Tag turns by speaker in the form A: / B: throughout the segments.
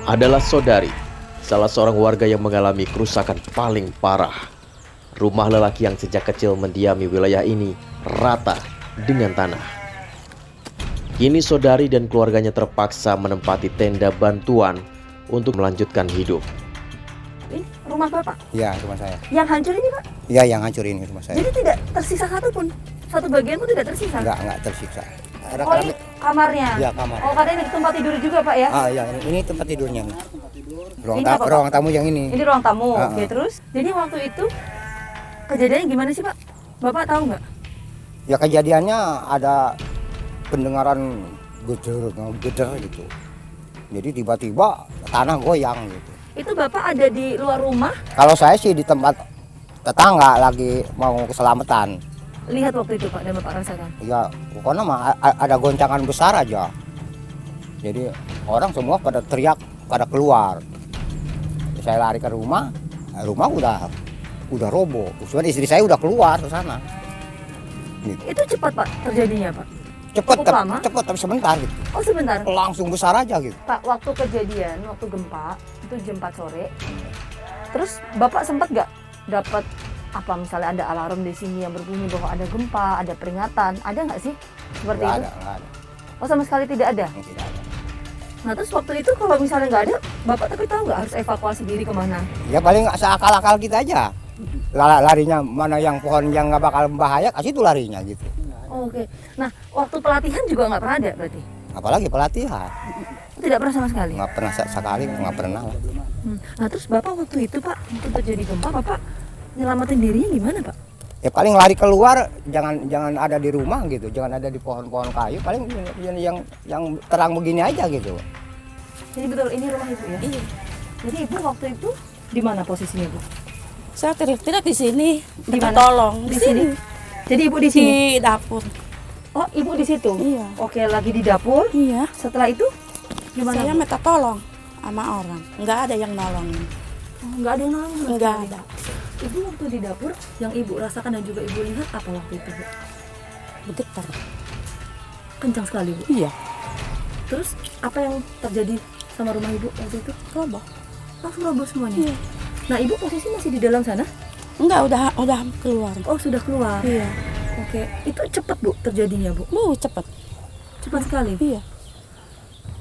A: adalah Saudari, salah seorang warga yang mengalami kerusakan paling parah. Rumah lelaki yang sejak kecil mendiami wilayah ini rata dengan tanah. Kini Saudari dan keluarganya terpaksa menempati tenda bantuan untuk melanjutkan hidup.
B: Ini rumah Bapak?
C: Ya, rumah saya.
B: Yang hancur ini Pak?
C: Ya, yang hancur ini rumah saya.
B: Jadi tidak tersisa satupun? Satu bagian pun tidak tersisa?
C: Enggak tersiksa. Ada
B: Oh ini kamarnya?
C: Ya, kamar.
B: Oh katanya ini tempat tidur juga Pak ya?
C: Ah, ya, ini tempat tidurnya.
B: Ini apa, Pak?
C: Ruang tamu yang ini.
B: Ini ruang tamu,
C: Ah,
B: oke
C: ah.
B: terus? Jadi waktu itu kejadiannya gimana sih Pak? Bapak tahu nggak?
C: Ya, kejadiannya ada pendengaran geder gitu. Jadi tiba-tiba tanah goyang gitu.
B: Itu Bapak ada di luar rumah,
C: Kalau saya sih di tempat tetangga lagi mau keselamatan.
B: lihat waktu itu Pak dan Bapak rasakan?
C: Ya, pokoknya mah ada goncangan besar aja. Jadi orang semua pada teriak, pada keluar. Saya lari ke rumah udah roboh. Cuman istri saya udah keluar ke sana. Gitu.
B: Itu cepat Pak terjadinya Pak?
C: Cepet
B: Cukup lama?
C: tapi sebentar gitu.
B: Oh sebentar.
C: Langsung besar aja gitu.
B: Pak, waktu kejadian, waktu gempa, itu jam 4 sore. Terus Bapak sempat nggak dapat apa misalnya ada alarm di sini yang berbunyi bahwa ada gempa, ada peringatan, ada nggak sih seperti
C: Nggak
B: itu?
C: ada.
B: Oh sama sekali tidak ada.
C: Tidak ada.
B: Nah terus waktu itu kalau misalnya nggak ada, Bapak tapi tahu nggak harus evakuasi diri kemana?
C: Ya paling seakal-akal kita aja. Larinya mana yang pohon yang nggak bakal bahaya, kasih itu larinya gitu.
B: Oh, oke. Nah waktu pelatihan juga nggak pernah ada berarti?
C: Apalagi pelatihan.
B: Tidak pernah sama sekali?
C: Nggak pernah sekali, nggak pernah lah.
B: Nah terus Bapak waktu itu Pak, waktu terjadi gempa, Bapak nyelamatin dirinya gimana Pak?
C: Ya paling lari keluar, jangan ada di rumah gitu, jangan ada di pohon-pohon kayu, paling yang terang begini aja gitu.
B: Jadi betul ini rumah Ibu ya? Iya. Jadi Ibu waktu itu di mana posisinya Bu?
D: Saya teriak-teriak di sini,
B: Di
D: minta
B: mana?
D: tolong
B: Di sini? Jadi Ibu di sini?
D: di dapur.
B: Oh, Ibu di situ?
D: Iya.
B: Oke, lagi di dapur.
D: Iya.
B: Setelah itu gimana?
D: Saya
B: Bu?
D: minta tolong sama orang, nggak ada yang nolongin,
B: Oh, nggak ada yang nolong. sama
D: nggak
B: sekali.
D: ada.
B: Ibu waktu di dapur yang Ibu rasakan dan juga Ibu lihat apa waktu itu, Bu?
D: Bergetar.
B: Kencang sekali, Bu.
D: Iya.
B: Terus apa yang terjadi sama rumah Ibu waktu itu?
D: Roboh.
B: Langsung roboh semuanya.
D: Iya.
B: Nah, Ibu posisi masih di dalam sana?
D: Enggak, udah keluar.
B: Oh, sudah keluar.
D: Iya.
B: Oke, itu cepat, Bu, terjadinya, Bu.
D: Cepet.
B: Cepat sekali.
D: Iya.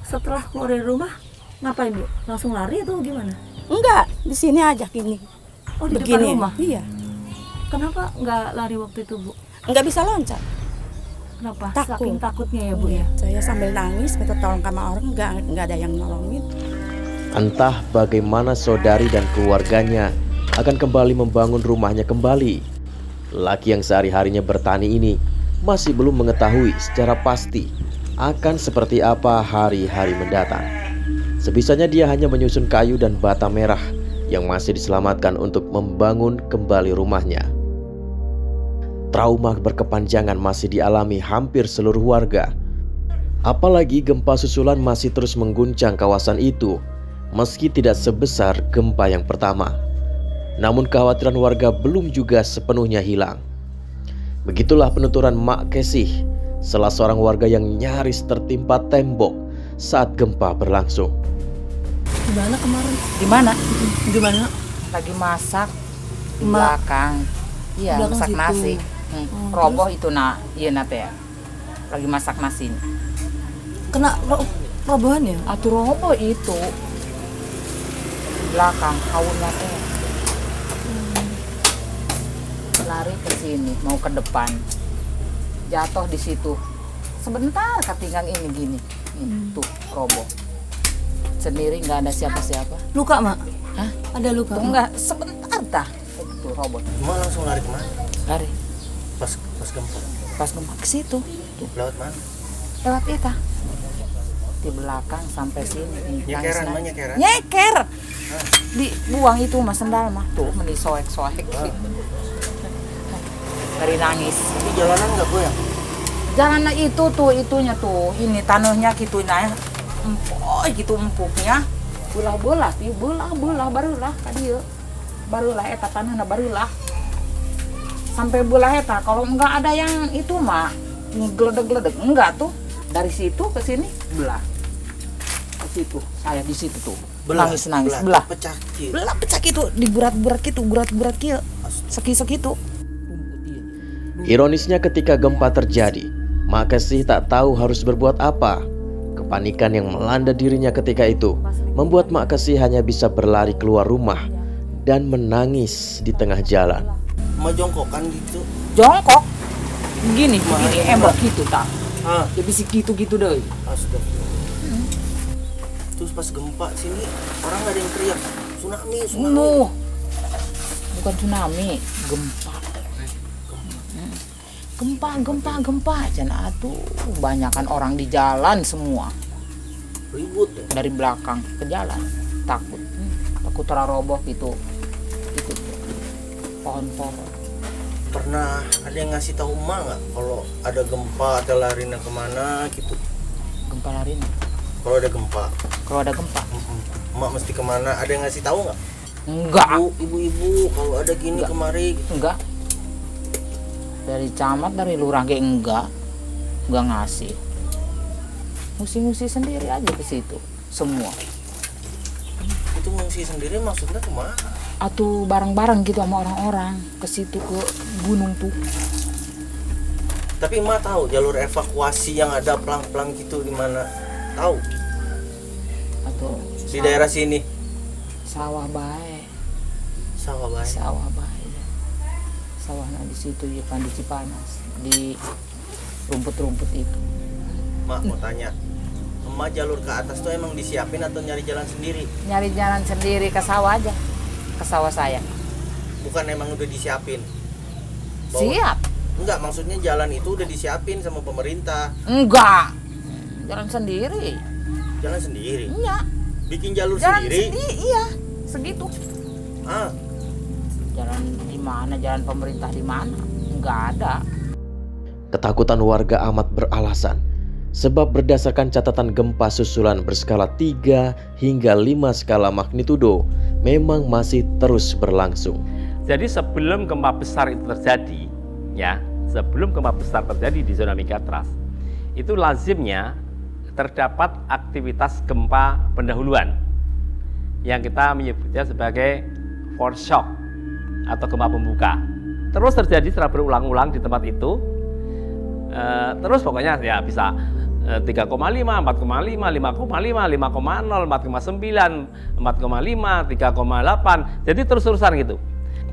B: Setelah keluar dari rumah, ngapain, Bu? Langsung lari atau gimana?
D: Enggak, di sini aja gini.
B: Oh, di depan
D: Begini.
B: rumah?
D: Iya.
B: Kenapa nggak lari waktu itu, Bu?
D: Enggak bisa loncat.
B: Kenapa?
D: Takut.
B: Saking takutnya ya, Bu ya?
D: Saya sambil nangis minta tolong sama orang, enggak ada yang nolongin.
A: Entah bagaimana Saudari dan keluarganya akan kembali membangun rumahnya kembali. Laki yang sehari-harinya bertani ini masih belum mengetahui secara pasti akan seperti apa hari-hari mendatang. Sebisanya dia hanya menyusun kayu dan bata merah yang masih diselamatkan untuk membangun kembali rumahnya. Trauma berkepanjangan masih dialami hampir seluruh warga. Apalagi gempa susulan masih terus mengguncang kawasan itu, meski tidak sebesar gempa yang pertama. Namun kekhawatiran warga belum juga sepenuhnya hilang. Begitulah penuturan Mak Kesih, salah seorang warga yang nyaris tertimpa tembok saat gempa berlangsung.
B: Gimana kemarin?
E: Di mana?
B: Gimana?
E: Lagi masak di
B: Ma-
E: belakang. Iya,
B: belakang
E: masak
B: situ.
E: nasi.
B: Oh,
E: Roboh itu iya nate ya. Lagi masak nasi.
B: Kena robohan ya?
E: Atuh roboh itu di belakang kawunnya teh. Lari ke sini, mau ke depan. Jatuh di situ. Sebentar ketinggang ini gini. Ini tuh roboh. Sendiri nggak ada siapa-siapa.
B: Luka, Mak?
E: Hah?
B: Ada luka?
E: Tuh enggak sebentar dah. Itu roboh.
F: Cuma langsung lari kemana?
E: Lari
F: Pas gempa.
E: pas gempa ke situ.
F: Lewat mana?
E: Lewat itu di belakang sampai sini
F: Nyekeran,
E: nangis.
F: nyekeran.
E: Nyeker dibuang itu mas sendal mah tuh meni soek gitu. Dari nangis
F: Tapi jalanan nggak goyang?
E: jalan itu tuh itunya tuh ini tanahnya gitu nah empuk gitu empuknya belah barulah kadieu barulah eta tanahna barulah sampai belah eta kalau enggak ada yang itu mah geledek enggak tuh dari situ ke sini belah ke situ, saya di situ tuh.
F: Belah,
E: Nangis belah.
F: pecah gitu.
E: Belah pecah gitu, digurat-gurat gitu, gurat-gurat kieu. Seki-seki tuh.
A: Ironisnya ketika gempa terjadi, Mak Kesih tak tahu harus berbuat apa. Kepanikan yang melanda dirinya ketika itu membuat Mak Kesih hanya bisa berlari keluar rumah dan menangis di tengah jalan.
F: Mau jongkokan gitu.
E: Jongkok. Begini, embok gitu tak.
F: Ah,
E: Dia bisik gitu-gitu deh.
F: astagfirullah. Terus pas gempa sini orang nggak ada yang teriak tsunami, tsunami.
E: Nuh. Bukan tsunami, gempa. Gempa. Jangan atuh, banyakan orang di jalan semua.
F: Ribut ya.
E: Dari belakang ke jalan. Takut. Takut roboh gitu. Itu pohon-pohon.
F: Pernah ada yang ngasih tahu emak nggak kalau ada gempa atau larinya kemana gitu?
E: Gempa lari.
F: Kalau ada gempa,
E: Kalau ada gempa.
F: emak mesti kemana? Ada yang ngasih tahu nggak?
E: Enggak.
F: Ibu-ibu kalau ada gini
E: Enggak.
F: kemari.
E: Enggak. Dari camat, dari lurah ge enggak ngasih. Musi-musi sendiri aja ke situ semua.
F: Itu mengungsi sendiri maksudnya kemana?
E: Atau bareng-bareng gitu sama orang-orang ke situ ke gunung tuh.
F: Tapi emak tahu jalur evakuasi yang ada pelang-pelang gitu di mana? Tahu?
E: Atau
F: Di daerah sini.
E: sawah bae,
F: Sawah baik.
E: sawah bae. Sawahnya di situ di Cipanas, di rumput-rumput itu.
F: Mak mau tanya. Emak jalur ke atas tuh emang disiapin atau nyari jalan sendiri?
E: Nyari jalan sendiri ke sawah aja, ke sawah saya.
F: Bukan emang udah disiapin?
E: Siap?
F: Enggak, maksudnya jalan itu udah disiapin sama pemerintah.
E: Enggak. Jalan sendiri.
F: Jalan sendiri.
E: Iya.
F: Bikin jalur
E: Jalan
F: sendiri.
E: sendiri, iya. Segitu.
F: Ah,
E: Jalan di mana? Jalan pemerintah di mana? Enggak ada.
A: Ketakutan warga amat beralasan, sebab berdasarkan catatan gempa susulan berskala 3 hingga 5 skala magnitudo memang masih terus berlangsung.
G: Jadi sebelum gempa besar itu terjadi, ya, sebelum gempa besar terjadi di zona megatrust, itu lazimnya terdapat aktivitas gempa pendahuluan yang kita menyebutnya sebagai foreshock atau gempa pembuka. Terus terjadi secara berulang-ulang di tempat itu. Terus pokoknya ya bisa 3,5, 4,5, 5,5, 5,0, 4,9, 4,5, 3,8. Jadi terus-terusan gitu.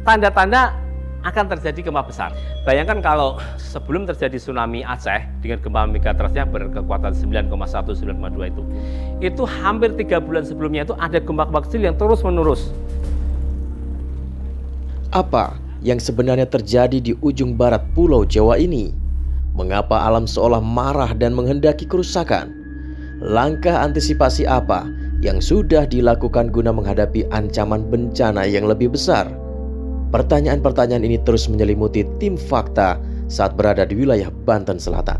G: Tanda-tanda akan terjadi gempa besar. Bayangkan kalau sebelum terjadi tsunami Aceh dengan gempa megatrustnya berkekuatan 9,1, 9,2 itu hampir 3 bulan sebelumnya itu ada gempa-gempa kecil yang terus menerus.
A: Apa yang sebenarnya terjadi di ujung barat Pulau Jawa ini? Mengapa alam seolah marah dan menghendaki kerusakan? Langkah antisipasi apa yang sudah dilakukan guna menghadapi ancaman bencana yang lebih besar? Pertanyaan-pertanyaan ini terus menyelimuti tim Fakta saat berada di wilayah Banten Selatan.